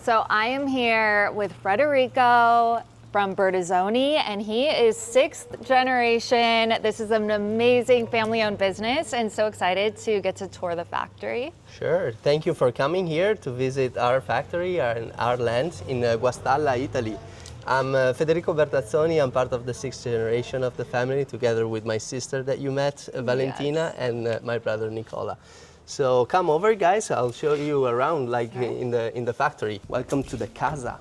So I am here with Federico from Bertazzoni, and he is 6th generation. This is an amazing family-owned business, and so excited to get to tour the factory. Sure. Thank you for coming here to visit our factory and our land in Guastalla, Italy. I'm Federico Bertazzoni. I'm part of the 6th generation of the family, together with my sister that you met, Valentina, and my brother Nicola. So come over, guys. I'll show you around, like in the factory. Welcome to the casa.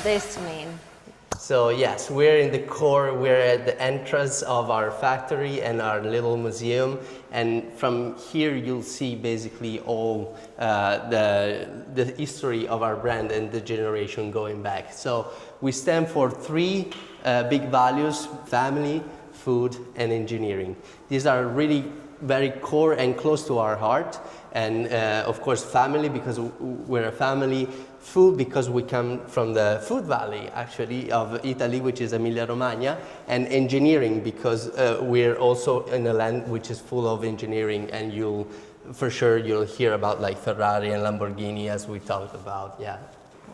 This mean? So yes, we're in the core, we're at the entrance of our factory and our little museum, and from here you'll see basically all the history of our brand and the generation going back. So we stand for 3 big values: family, food, and engineering. These are really very core and close to our heart, and of course family, because we're a family; food, because we come from the food valley actually of Italy, which is Emilia-Romagna; and engineering, because we're also in a land which is full of engineering, and for sure you'll hear about like Ferrari and Lamborghini as we talked about. Yeah.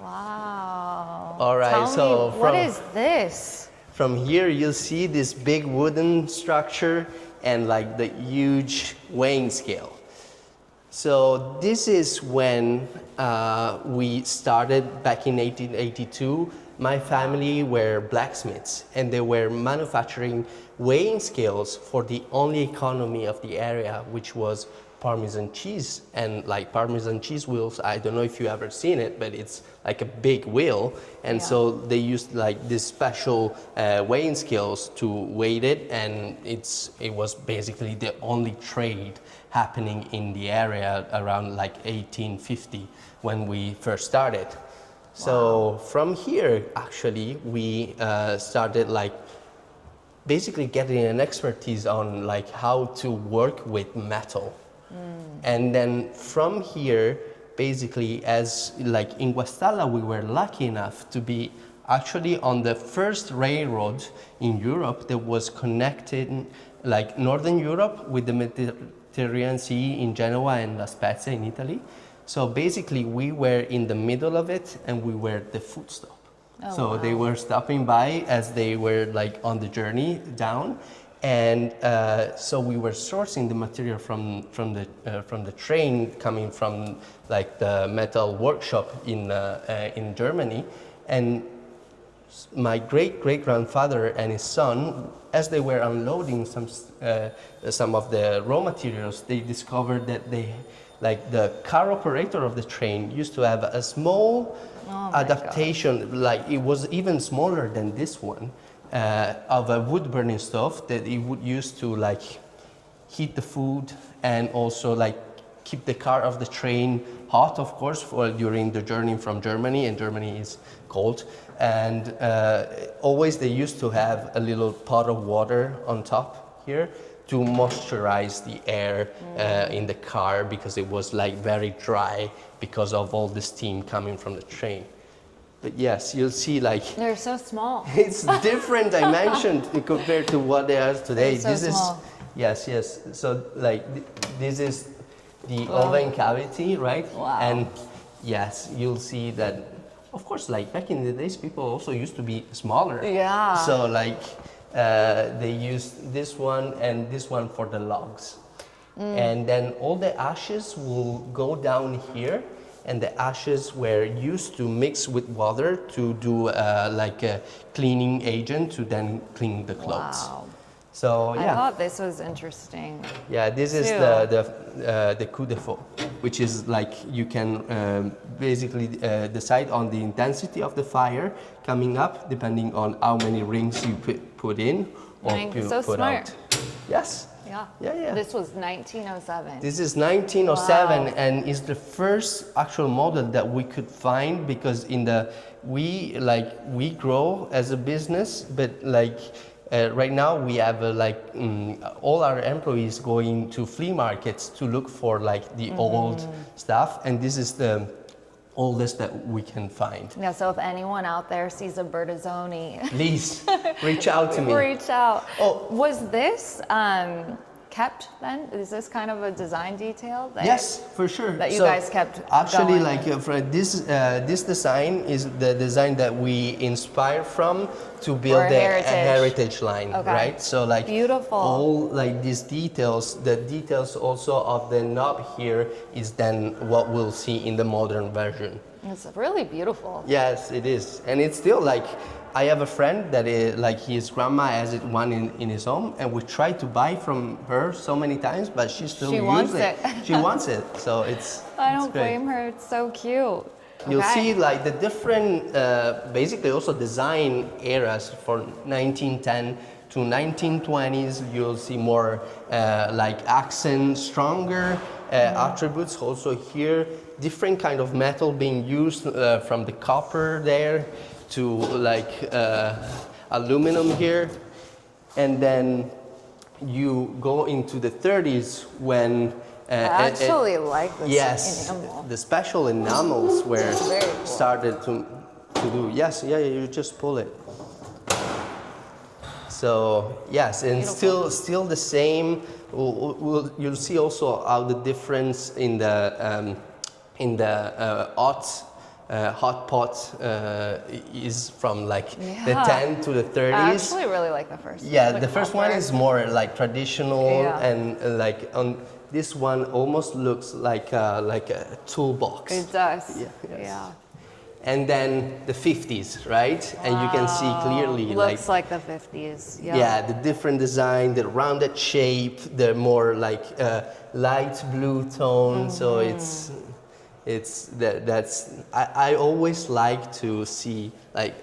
Wow. All right. Tell me, what is this? From here you'll see this big wooden structure and like the huge weighing scale. So this is when we started back in 1882. My family were blacksmiths, and they were manufacturing weighing scales for the only economy of the area, which was Parmesan cheese. And like Parmesan cheese wheels, I don't know if you ever seen it, but it's like a big wheel. And so they used like this special weighing scales to weigh it, and it was basically the only trade happening in the area around like 1850 when we first started. So from here, actually, we started like basically getting an expertise on like how to work with metal. And then from here, basically, as like in Guastalla, we were lucky enough to be actually on the first railroad in Europe that was connected like Northern Europe with the Mediterranean Sea in Genoa and La Spezia in Italy. So basically we were in the middle of it, and we were the food stop. So they were stopping by as they were like on the journey down. And so we were sourcing the material from the train coming from like the metal workshop in Germany. And my great-grandfather and his son, as they were unloading some of the raw materials, they discovered that the car operator of the train used to have a small adaptation, like it was even smaller than this one, of a wood burning stove that he would use to like heat the food, and also like keep the car of the train hot, of course, during the journey from Germany, and Germany is cold. And always they used to have a little pot of water on top here to moisturize the air in the car, because it was like very dry because of all the steam coming from the train. But yes, you'll see like... They're so small. It's different dimension compared to what they are today. They're so small. Yes. So like this is the oven cavity, right? Wow. And yes, you'll see that, of course, like back in the days, people also used to be smaller. Yeah. So like they used this one and this one for the logs. And then all the ashes will go down here, and the ashes were used to mix with water to do like a cleaning agent to then clean the clothes. Wow. So yeah. I thought this was interesting. Yeah, this is the coup de feu, which is like you can basically decide on the intensity of the fire coming up, depending on how many rings you put in or put So smart. out. Yes. Yeah. Yeah, yeah. This was 1907. This is 1907, Wow. and is the first actual model that we could find, because we grow as a business, but right now we have all our employees going to flea markets to look for the old stuff, and this is the oldest that we can find. Yeah, so if anyone out there sees a Bertazzoni, Please reach out to me. reach out. Oh. Was this kept then? Is this kind of a design detail? Yes, for sure. That you guys kept actually, going for this design is the design that we inspired from to build a heritage line, Okay. right? So Beautiful. all these details, the details also of the knob here is then what we'll see in the modern version. It's really beautiful. Yes, it is, and it's still I have a friend that his grandma has one in his home, and we tried to buy from her so many times, but she still wants it. She wants it, so it's. I don't it's great. blame her. It's so cute. You'll Okay. see the different, basically also design eras for 1910 to 1920s. You'll see more accent, stronger attributes. Also here, different kind of metal being used from the copper there to aluminum here, and then you go into the 30s when I actually like this yes, enamel. the special enamels were It's very cool. started to do. Yes, yeah, you just pull it. So yes, and still the same. You'll see also how the difference in the hot pot is from the 10 to the 30s. I actually really like the first. Yeah, the first one is more traditional, Yeah. and on this one almost looks like a toolbox. It does. Yeah, yes. Yeah. And then the 50s, right? And you can see clearly Looks like the 50s. Yeah. yeah, the different design, the rounded shape, the more light blue tone. So I always like to see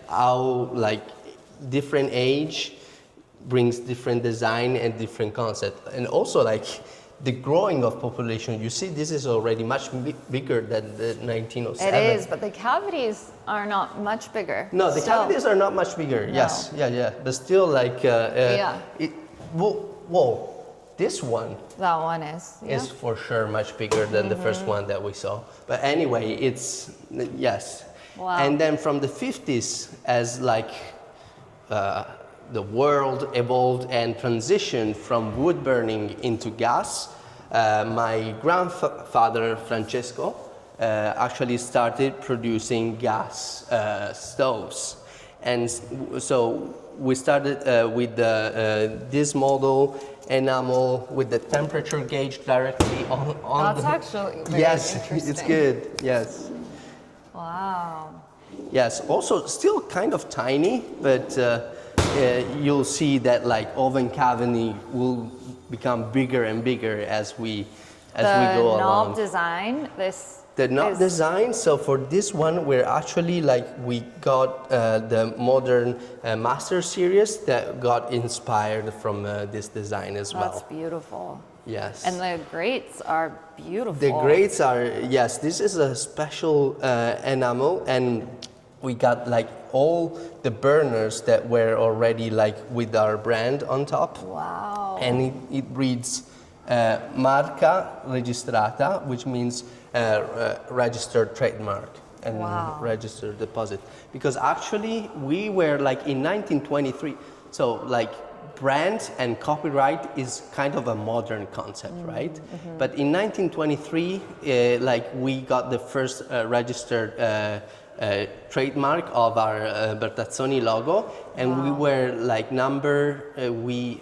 how different age brings different design and different concept, and also the growing of population. You see, this is already much bigger than the 1907. It is, but the cavities are not much bigger. No, the Still. cavities are not much bigger. No. Yes, yeah, but still Yeah. Whoa, this one That one is. Yeah. is for sure much bigger than the first one that we saw. But anyway, it's yes. Wow. And then from the 50s, as the world evolved and transitioned from wood burning into gas, my grandfather Francesco actually started producing gas stoves, and so we started with this model enamel with the temperature gauge directly on That's actually very yes, interesting. it's good. Yes. Wow. Yes, also still kind of tiny, but you'll see that oven cavity will become bigger and bigger as we go The knob along. design, The knob design, so for this one, we're actually we got the modern Master Series that got inspired from this design as well. That's beautiful. Yes. And the grates are beautiful. The grates are, yes, this is a special enamel, and we got all the burners that were already with our brand on top. Wow. And it reads marca registrata, which means registered trademark and registered deposit. Because actually we were in 1923, so brand and copyright is kind of a modern concept, right? Mm-hmm. But in 1923, we got the first registered trademark of our Bertazzoni logo, and we were we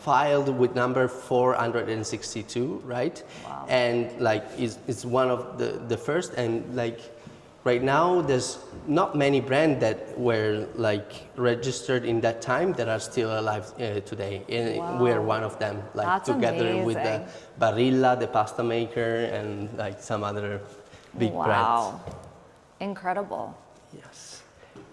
filed with number 462, right? Wow. And it's one of the first, and right now there's not many brands that were registered in that time that are still alive today. And we're one of them, That's together with the amazing. Barilla, the pasta maker, and some other big brands. Incredible. Yes.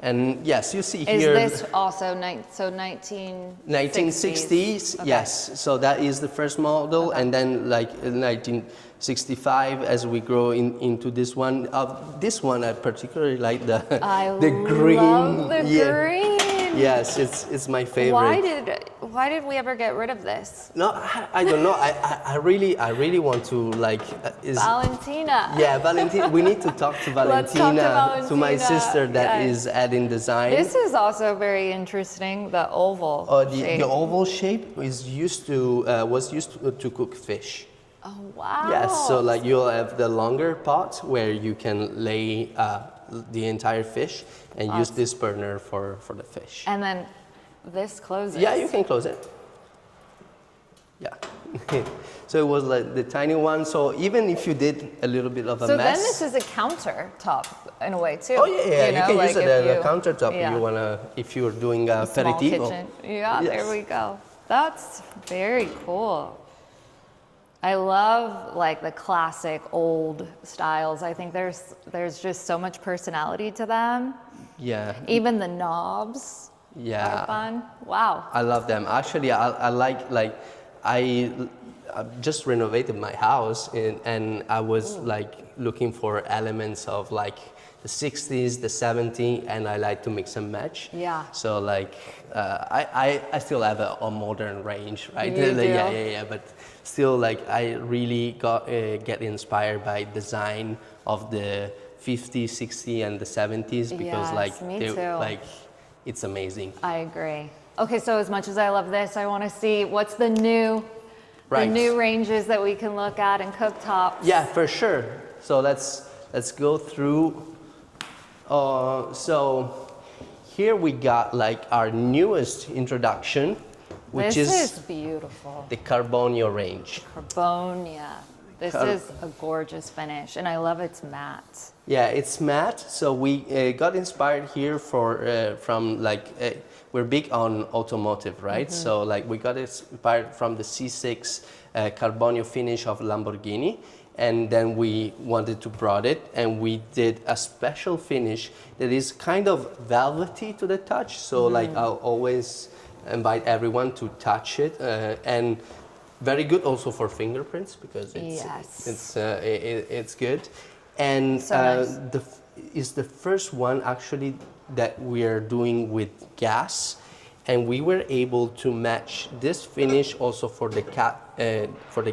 And yes, you see Is here. this also 1960s, Okay. yes. So that is the first model, Okay. and then like in 1965, as we grow into this one. This one I particularly like the the green. Love the green. Yes, it's my favorite. Why did we ever get rid of this? No, I don't know. I really want to like. Valentina. Yeah, Valentina. We need to talk to Let's talk to Valentina, to my Valentina. sister that Yes. is adding design. This is also very interesting, the oval shape. The oval shape is used to was used to cook fish. Oh, wow. Yes, so like you'll have the longer pot where you can lay the entire fish and use this burner for the fish. And then this closes. Yeah, you can close it. Yeah. So it was like the tiny one. So even if you did a little bit of a So mess. then this is a countertop in a way too. Oh yeah, you can use it as a countertop yeah. if you're doing a Small aperitivo. kitchen. Yeah, Yes. there we go. That's very cool. I love like the classic old styles. I think there's just so much personality to them. Yeah. Even the knobs are fun. Wow. I love them. Actually, I like I just renovated my house and I was like looking for elements of like the 60s, the 70s, and I like to mix and match. Yeah. So like I still have a modern range, right? You do? Yeah. But still, like I really get inspired by design of the 50s, 60s, and the 70s because Yes, like me too. like it's amazing. I agree. Okay, so as much as I love this, I want to see what's the new ranges that we can look at and cooktops. Yeah, for sure. So let's go through. So here we got like our newest introduction, which This is beautiful. the Carbonio range. Carbonia. This is a gorgeous finish, and I love its matte. Yeah, it's matte. So we got inspired here from like we're big on automotive, right? Mm-hmm. So like we got inspired from the C6 Carbonio finish of Lamborghini. And then we wanted to broaden it, and we did a special finish that is kind of velvety to the touch. So like I'll always invite everyone to touch it, and very good also for fingerprints because it's good. And So nice. is the first one actually that we are doing with gas, and we were able to match this finish also for the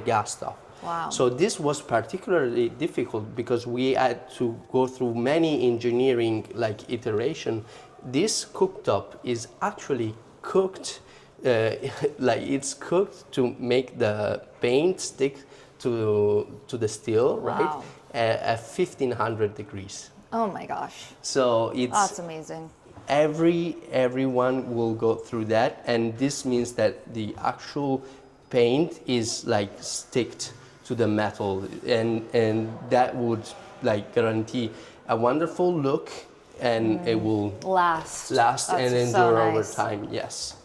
gas stove. Wow. So this was particularly difficult because we had to go through many engineering like iteration. This cooktop is actually cooked, like it's cooked to make the paint stick to the steel, right? Wow. At 1500 degrees. Oh my gosh. So it's That's amazing. everyone will go through that, and this means that the actual paint is like sticked to the metal, and that would like guarantee a wonderful look, and it will Last. last and That's endure so over nice. time. Yes.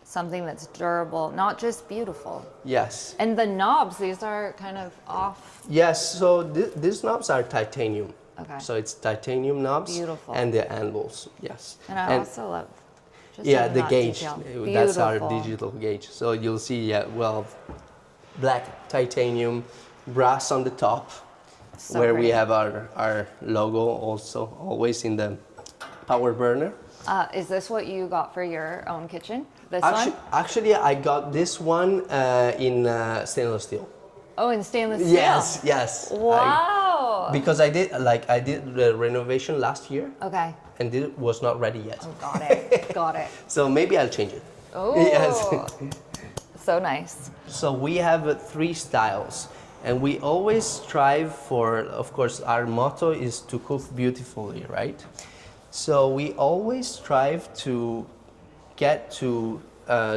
Something that's durable, not just beautiful. Yes. And the knobs, these are kind of off. Yes. So these knobs are titanium. Okay. So it's titanium knobs. Beautiful. And the handles. Yes. And I also love just Yeah, like the that gauge. detail. That's our Beautiful. digital gauge. So you'll see, black titanium, brass on the top, So where pretty. we have our logo also always in the power burner. Is this what you got for your own kitchen? This Actually, I got this one in stainless steel. Oh, in stainless steel? Yes. Wow. Because I did the renovation last year, Okay. and it was not ready yet. Oh, got it. Got it. So maybe I'll change it. Oh. Yes. So nice. So we have 3 styles, and we always strive for, of course, our motto is to cook beautifully, right? So we always strive to get to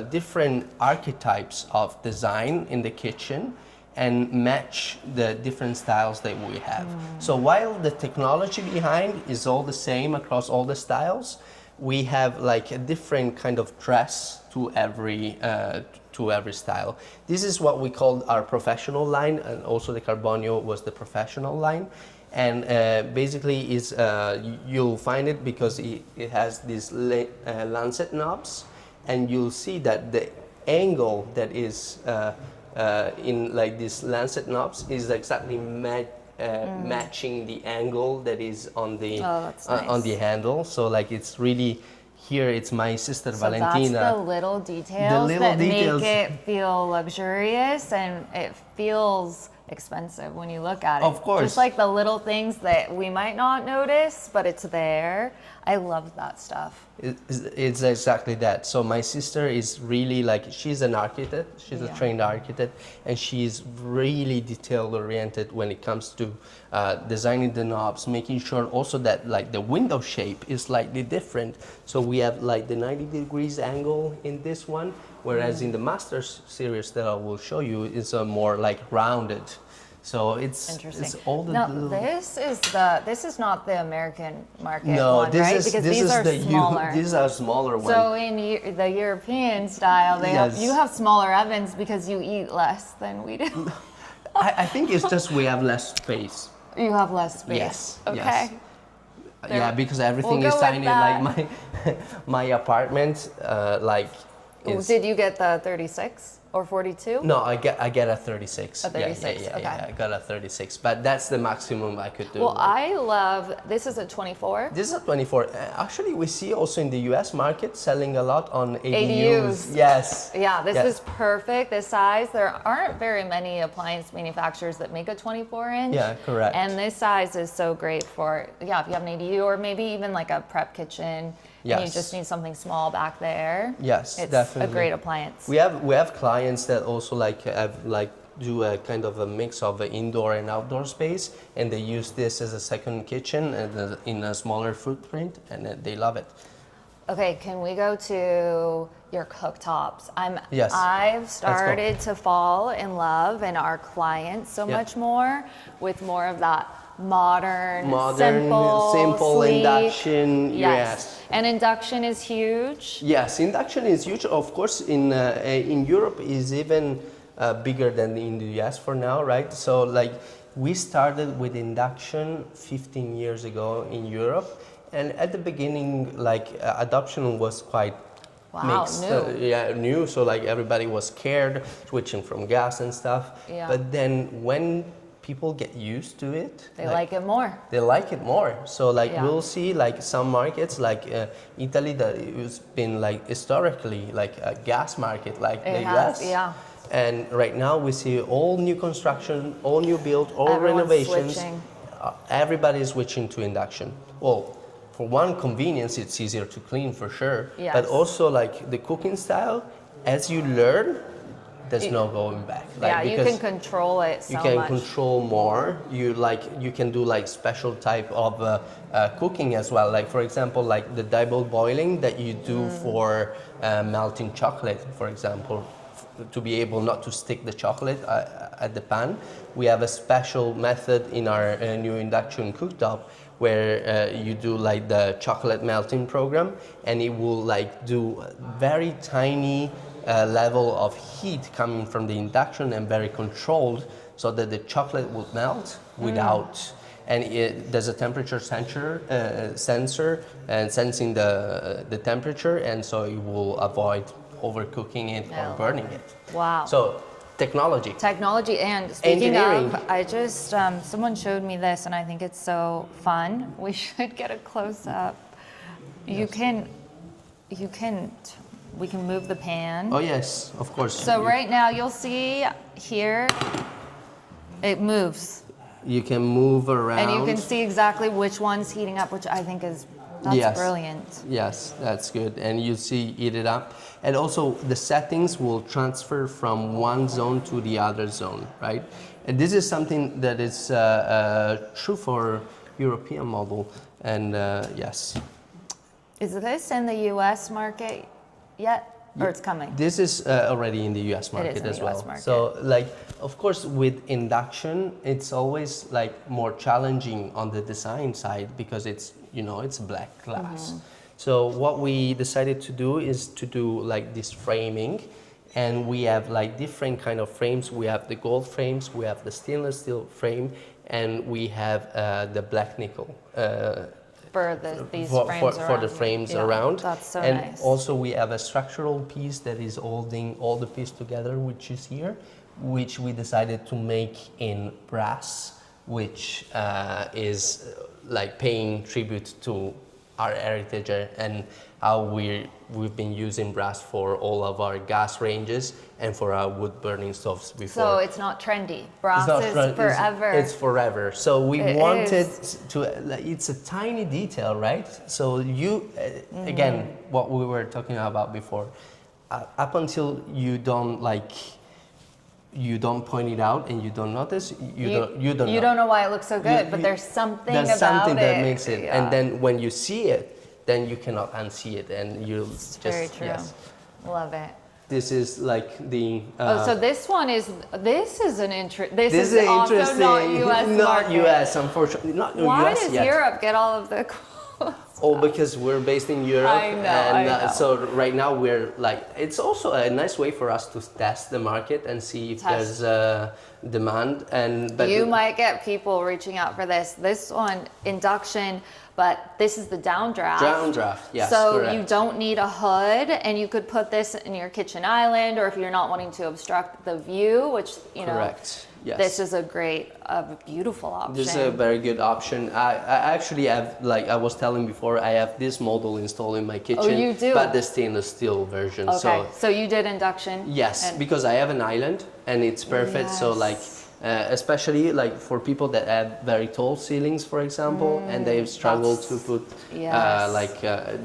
different archetypes of design in the kitchen and match the different styles that we have. So while the technology behind is all the same across all the styles, we have like a different kind of dress to every style. This is what we call our professional line, and also the Carbonio was the professional line. And basically you'll find it because it has these lancet knobs, and you'll see that the angle that is in like these lancet knobs is exactly matching the angle that is on the on the handle. So like it's really here. It's my sister Valentina. That's the little details that make it feel luxurious, and it feels expensive when you look at it. Of course. Just like the little things that we might not notice, but it's there. I love that stuff. It's exactly that. So my sister is really like, she's an architect, she's a trained architect, and she's really detail oriented when it comes to designing the knobs, making sure also that like the window shape is slightly different. So we have like the 90 degrees angle in this one, whereas in the Masters series that I will show you is a more like rounded. So it's all the little... This is not the American market one, this right? is Because this these is are the smaller. these are smaller ones. So in the European style, you have smaller ovens because you eat less than we do. I think it's just we have less space. You have less space. Yes. Okay. Yes. Yeah, because everything is tiny. Like my apartment, like. Did you get the 36 or 42? No, I get a 36. A 36. Yeah, okay. Yeah, I got a 36, but that's the maximum I could do. Well, I love. This is a 24. This is a 24. Actually, we see also in the U.S. market selling a lot on ADUs. Yes. Yeah, this is perfect. This size. There aren't very many appliance manufacturers that make a 24-inch. Yeah, correct. And this size is so great for if you have an ADU or maybe even like a prep kitchen. Yes. And you just need something small back there. Yes, it's definitely. a great appliance. We have clients that also do a kind of a mix of an indoor and outdoor space, and they use this as a second kitchen and in a smaller footprint, and they love it. Okay, can we go to your cooktops? Yes. I've started to fall in love, and our clients so much more with more of that modern simple sleek. Induction. Yes. And induction is huge. Yes, induction is huge. Of course, in Europe is even bigger than in the US for now, right? So like we started with induction 15 years ago in Europe, and at the beginning, like adoption was quite mixed. New. So like everybody was scared switching from gas and stuff. Yeah. But then when people get used to it, they like it more. They like it more. So like we'll see like some markets like Italy that it's been like historically like a gas market like the US. Yeah. And right now we see all new construction, all new build, all Everyone's renovations. Switching. Everybody is switching to induction. Well, for one, convenience, it's easier to clean for sure. Yes. But also like the cooking style, as you learn, there's no going back. Like, you can control it so much. You can control more. You can do like special type of cooking as well. Like for example, like the double boiling that you do for melting chocolate, for example, to be able not to stick the chocolate at the pan. We have a special method in our new induction cooktop where you do like the chocolate melting program, and it will like do very tiny level of heat coming from the induction and very controlled, so that the chocolate will melt without. And there's a temperature sensor and sensing the temperature, and so it will avoid overcooking it or burning it. Wow. So technology. And speaking of, I just someone showed me this, and I think it's so fun. We should get a close up. We can move the pan. Oh yes, of course. So right now you'll see here, it moves. You can move around. And you can see exactly which one's heating up, which I think is, that's brilliant. Yes, that's good. And you see heat it up. And also the settings will transfer from one zone to the other zone, right? And this is something that is true for European model. And yes. Is this in the US market yet? Or it's coming? This is already in the US market as well. So like, of course, with induction, it's always like more challenging on the design side because it's, it's black glass. So what we decided to do is to do like this framing, and we have like different kind of frames. We have the gold frames, we have the stainless steel frame, and we have the black nickel. For these For frames the around. frames Yeah, around. that's so and nice. also we have a structural piece that is holding all the piece together, which is here, which we decided to make in brass, which is like paying tribute to our heritage and how we've been using brass for all of our gas ranges and for our wood burning stoves before. So it's not trendy. Brass It's not is front- forever. It's forever. So we It wanted is. to. It's a tiny detail, right? So you, again, what we were talking about before, up until you don't point it out and you don't notice, you don't know why it looks so good, but there's something there's about something it. that makes it, Yeah. and then when you see it, then you cannot unsee it, and you'll just Very true. yes. Love it. This is like the. So this is an interest. This This is is also interesting. not U.S. Not market. U.S. Unfortunately, not Why U.S. does yet. Europe get all of the clothes? Oh, because we're based in Europe, I know, and I know. so right now we're like, it's also a nice way for us to test the market and see if Test. there's demand. And but You might get people reaching out for this. This one, induction, but this is the downdraft. Downdraft, yes, So correct. you don't need a hood, and you could put this in your kitchen island, or if you're not wanting to obstruct the view, which, you know, Correct. Yes. this is a beautiful option. This is a very good option. I actually have, like I was telling before, I have this model installed in my kitchen. you do? But the stainless steel version. Okay, so you did induction? Yes, and- because I have an island and it's perfect. So like, Yes. especially like for people that have very tall ceilings, for example, and they've struggled to put Yes.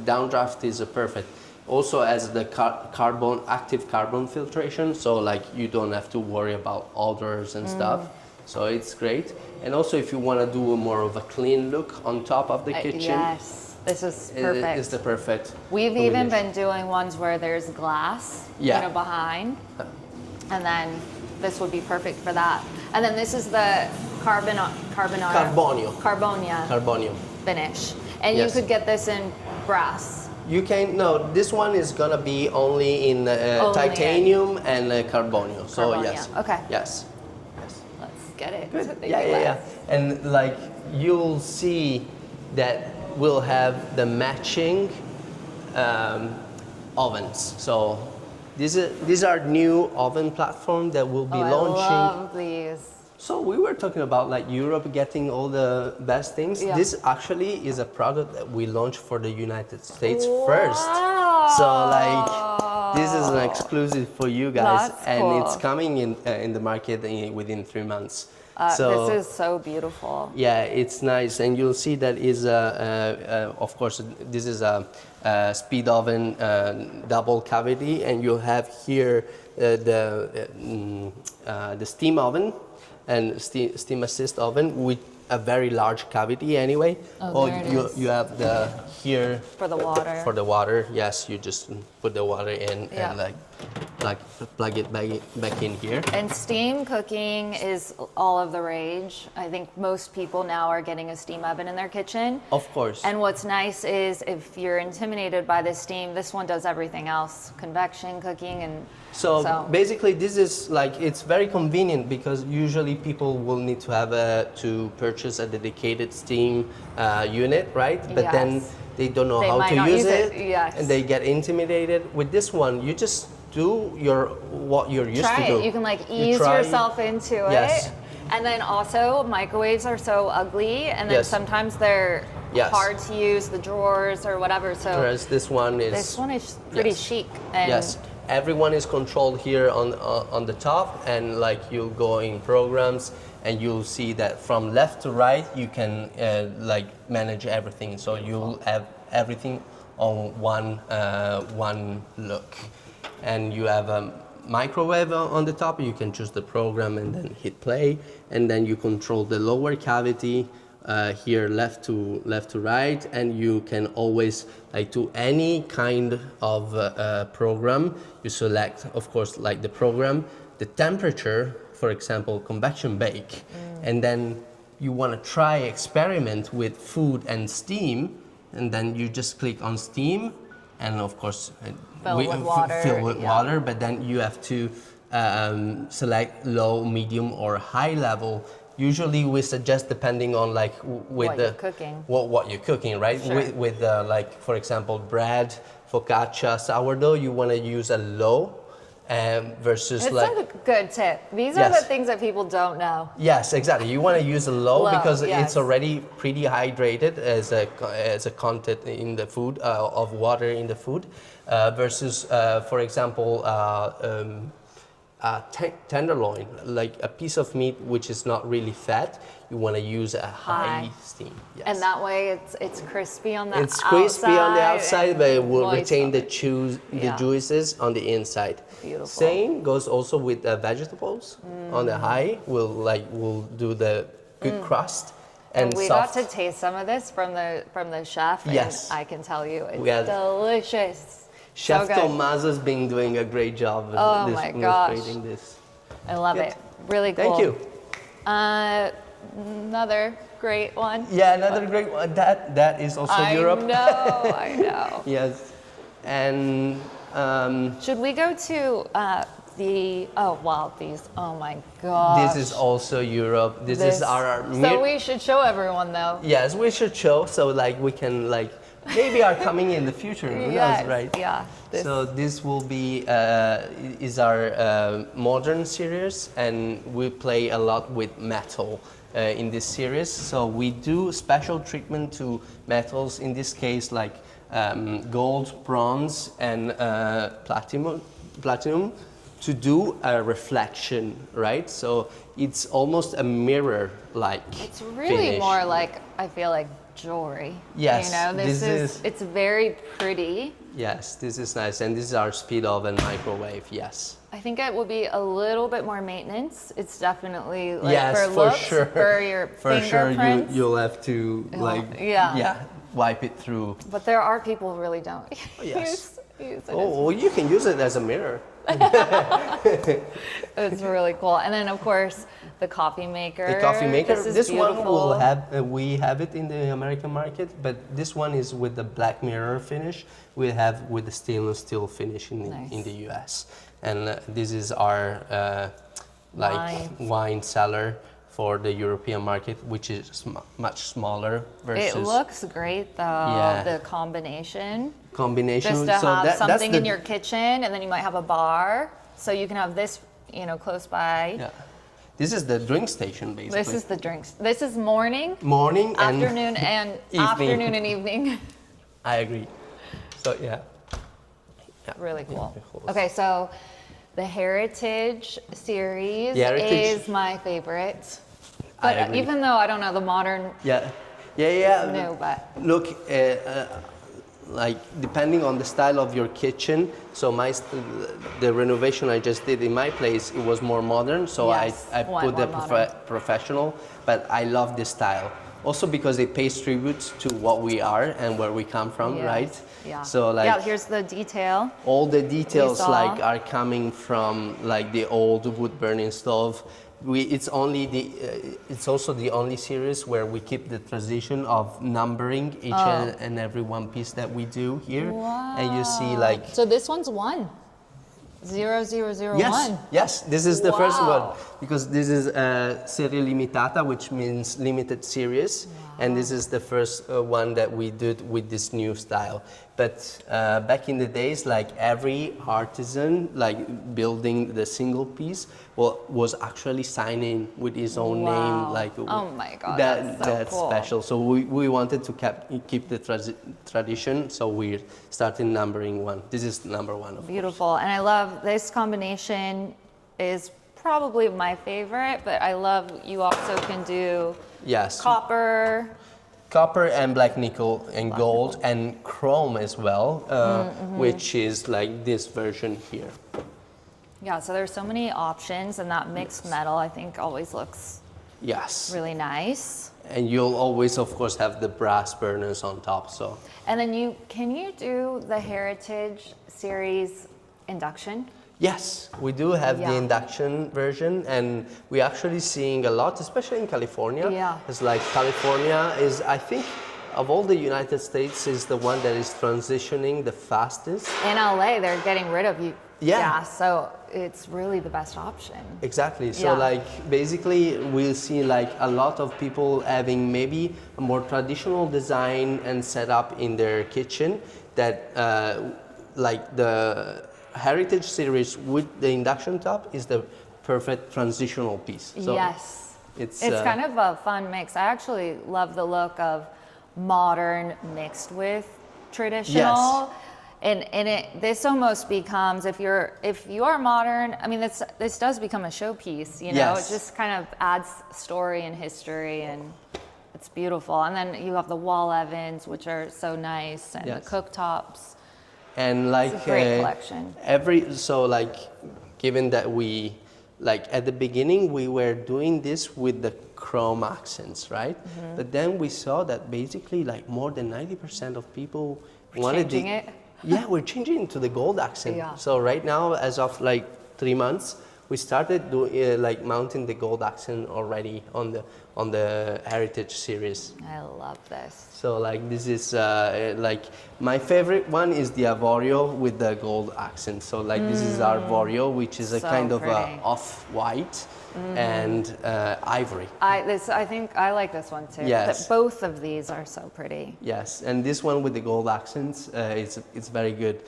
downdraft is a perfect. Also as the active carbon filtration, so like you don't have to worry about odors and stuff. So it's great. And also if you want to do more of a clean look on top of the kitchen, Yes, this is perfect. it's the perfect. We've even combination. been doing ones where there's glass, Yeah. you know, behind, and then this would be perfect for that. And then this is the Carbonio Carbonio. finish, and Yes. you could get this in brass. You can, no, this one is gonna be only in titanium and Carbonio. So Carbonio, yes. okay. Yes. Let's get it. Good. to the Yeah. US. And like you'll see that we'll have the matching ovens. So these are new oven platform that will be Oh, launching. I love these. So we were talking about like Europe getting all the best things. Yeah. This actually is a product that we launched for the United States first. So like this is an exclusive for you guys, That's and cool. it's coming in the market within 3 months. This is so beautiful. Yeah, it's nice, and you'll see that is of course this is a speed oven double cavity, and you'll have here the steam oven and steam assist oven with a very large cavity anyway. Oh, there it is. You have the here For the water. For the water, yes, you just put the water in Yeah. and like plug it back in here. And steam cooking is all of the rage. I think most people now are getting a steam oven in their kitchen. Of course. And what's nice is if you're intimidated by the steam, this one does everything else. Convection cooking and So basically, this is like, it's very convenient because usually people will need to have to purchase a dedicated steam unit, right? But then Yes. they don't know They how might to not use use it, it, yes. and they get intimidated. With this one, you just do what you're used try to do. it. You can like ease try- yourself into Yes. it. And then also microwaves are so ugly, and then Yes. sometimes they're Yes. hard to use, the drawers or whatever. So Whereas this one is. this one is pretty Yes. chic. And Yes, everyone is controlled here on the top, and like you'll go in programs and you'll see that from left to right you can like manage everything. So you'll have everything on one look, and you have a microwave on the top. You can choose the program and then hit play, and then you control the lower cavity. Here left to right, and you can always like do any kind of program. You select, of course, like the program, the temperature, for example, convection bake, and then you want to try experiment with food and steam, and then you just click on steam, and of course Fill with water, fill with yeah. water, but then you have to select low, medium, or high level Usually we suggest depending on like with What the you're cooking. what you're cooking, right? Sure. With like for example bread, focaccia, sourdough, you want to use a low versus It's like a good tip. These are Yes. the things that people don't know. yes, exactly. You want to use a low Low, because yes. it's already pretty hydrated as a content in the food of water in the food versus for example tenderloin, like a piece of meat which is not really fat. You want to use a high steam. Yes. And that way it's crispy on the outside. It's crispy on the outside, but it will moist retain on the juices on the inside. Beautiful. Same goes also with vegetables. On the high, we'll do the good crust and we soft. got to taste some of this from the chef. Yes. And I can tell you it's We had- delicious. Chef so good. Tommaso's been doing a great job Oh with my with gosh. creating this. I love Good. it. Really cool. Thank you. Another great one. Yeah, another great one. That is also Europe. I know. Yes, and Should we go to these, oh my gosh. this is also Europe. This is our So we should show everyone though. yes, we should show so like we can like maybe are coming in the future. Who Yes, knows, right? yeah, this- So this will be is our modern series, and we play a lot with metal in this series. So we do special treatment to metals. In this case, like gold, bronze, and platinum, to do a reflection, right? So it's almost a mirror-like. It's really finish. more like, I feel like jewelry. Yes, You know, this is- it's very pretty. Yes, this is nice, and this is our speed oven microwave. Yes. I think it will be a little bit more maintenance. It's definitely like Yes, for for looks, sure. for your For sure, fingerprints. you'll have to like yeah. wipe it through. But there are people who really don't yes. use it. Oh, well, you can use it as a mirror. It's really cool. And then of course the coffee maker. The coffee maker. This is one beautiful. will have we have it in the American market, but this one is with the black mirror finish. We have with the stainless steel finish in Nice. the US, and this is our wine cellar for the European market, which is much smaller versus It looks great though, Yeah. the combination. combination. Just to So have that's something the, in your kitchen, and then you might have a bar, so you can have this, close by. Yeah. This is the drink station, basically. This is the drinks. This is morning, morning and afternoon, and evening. afternoon and evening. I agree. So yeah. Really cool. cool. Okay, so the Heritage series The Heritage- is my favorite. I But agree. even though I don't know the modern, Yeah. new, but Look, like depending on the style of your kitchen. So the renovation I just did in my place, it was more modern. So Yes, I more put the modern. professional, but I love this style. Also because it pays tribute to what we are and where we come from, yes, right? Yeah. So like yeah, here's the detail. all the details saw. like are coming from like the old wood burning stove. It's also the only series where we keep the tradition of numbering each and every one piece that we do here. Wow. And you see like So this one's 1. 0001. yes, this is the first Wow. one because this is serie limitata, which means limited series, and this is the first one that we did with this new style. But back in the days, like every artisan, like building the single piece, was actually signing with his own Wow. name. Like Oh my God, that's so cool. special. So we wanted to keep the tradition, so we started numbering 1. This is number 1. Of Beautiful. And I love this combination is probably my favorite, but I love you also can do Yes. copper. Copper and black nickel and gold and chrome as well, which is like this version here. Yeah, so there's so many options, and that mixed metal I think always looks Yes. really nice. And you'll always, of course, have the brass burners on top. So And then can you do the Heritage series induction? yes, we do have the Yeah. induction version, and we're actually seeing a lot, especially in California. Yeah. It's like California is, I think, of all the United States, is the one that is transitioning the fastest. In LA, they're getting rid of you. Yeah. So it's really the best option. Exactly. So Yeah. like basically we'll see like a lot of people having maybe a more traditional design and setup in their kitchen that like the Heritage series with the induction top is the perfect transitional piece. So yes. It's kind of a fun mix. I actually love the look of modern mixed with traditional. Yes. And this almost becomes, if you are modern, I mean, this does become a showpiece, you know. Yes. It just kind of adds story and history, and it's beautiful. And then you have the wall ovens, which are so nice, and Yes. the cooktops. And like It's a great collection. Given that we like at the beginning we were doing this with the chrome accents, right? Mm-hmm. But then we saw that basically like more than 90% of people wanted Changing it. Yeah, we're changing it to the gold accent. Yeah. So right now, as of like 3 months, we started doing like mounting the gold accent already on the Heritage series. I love this. So like this is like my favorite one is the Avorio with the gold accent. So like this is our Avorio, which is a So kind of pretty. off-white and ivory. I think I like this one too. Yes. Both of these are so pretty. Yes, and this one with the gold accents, it's very good.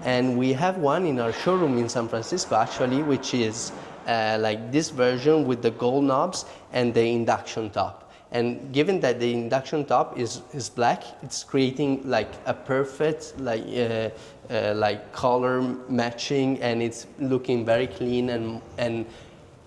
And we have one in our showroom in San Francisco actually, which is like this version with the gold knobs and the induction top. And given that the induction top is black, it's creating like a perfect like color matching, and it's looking very clean and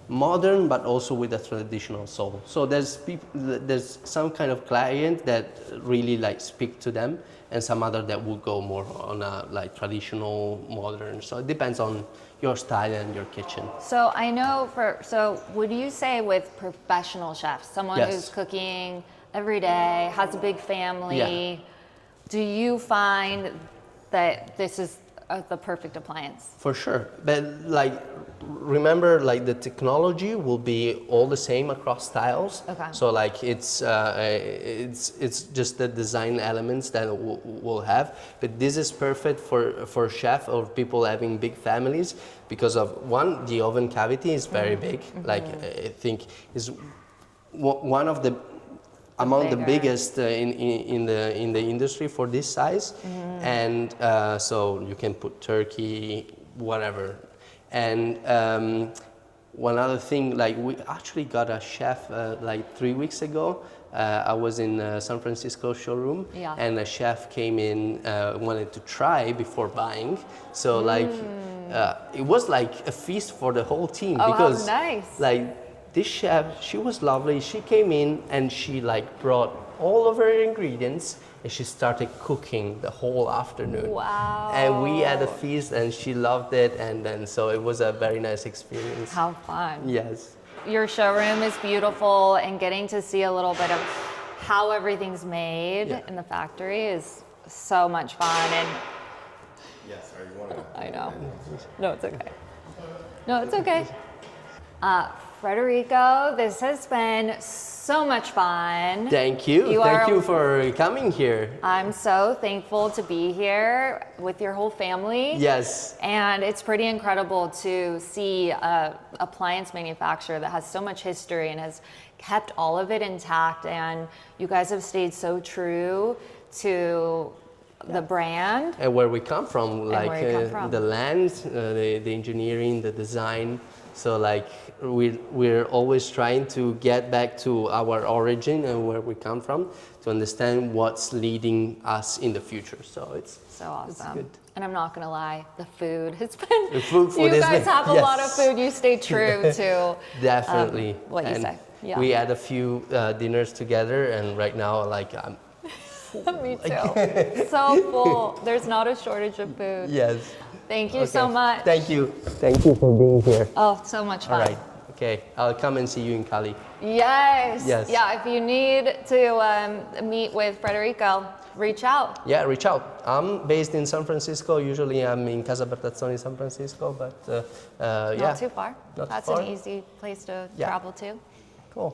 modern, but also with a traditional soul. So there's some kind of client that really like speak to them, and some other that will go more on a like traditional modern. So it depends on your style and your kitchen. So I know so would you say with professional chefs, someone Yes. who's cooking every day, has a big family, Yeah. do you find that this is the perfect appliance? For sure, but like remember, like the technology will be all the same across styles. Okay. So like it's just the design elements that we'll have, but this is perfect for chef or people having big families because of one, the oven cavity is very big. Like I think is one of the among the bigger. biggest in the industry for this size, and so you can put turkey, whatever. And one other thing, like we actually got a chef like 3 weeks ago. I was in San Francisco showroom, Yeah. and a chef came in, wanted to try before buying. So like it was like a feast for the whole team Oh, because how nice. like this chef, she was lovely. She came in and she like brought all of her ingredients and she started cooking the whole afternoon. Wow. And we had a feast and she loved it, and then so it was a very nice experience. How fun. Yes. Your showroom is beautiful, and getting to see a little bit of how everything's made in the factory is so much fun. And Yes, are you want to? I know. No, it's okay. No, it's okay. Federico, this has been so much fun. Thank you. You Thank are- you for coming here. I'm so thankful to be here with your whole family. Yes. And it's pretty incredible to see a appliance manufacturer that has so much history and has kept all of it intact. And you guys have stayed so true to the brand. And where we come from, like where you come from. the land, the engineering, the design. So like we're always trying to get back to our origin and where we come from to understand what's leading us in the future. So it's So awesome. good. And I'm not gonna lie, the food has been. The food you has guys been- have a lot of yes. food. You stay true to Definitely. what you And say. Yeah. we had a few dinners together, and right now, like, Me too. So full. There's not a shortage of food. yes. Thank you so much. Thank you. Thank you for being here. Oh, so much All fun. right. Okay. I'll come and see you in Cali. Yes. Yes. Yeah, if you need to meet with Federico, reach out. Yeah, reach out. I'm based in San Francisco. Usually I'm in Casa Bertazzoni, San Francisco, but yeah. Not too far. Not too That's far. an easy place to Yeah. travel to. Cool.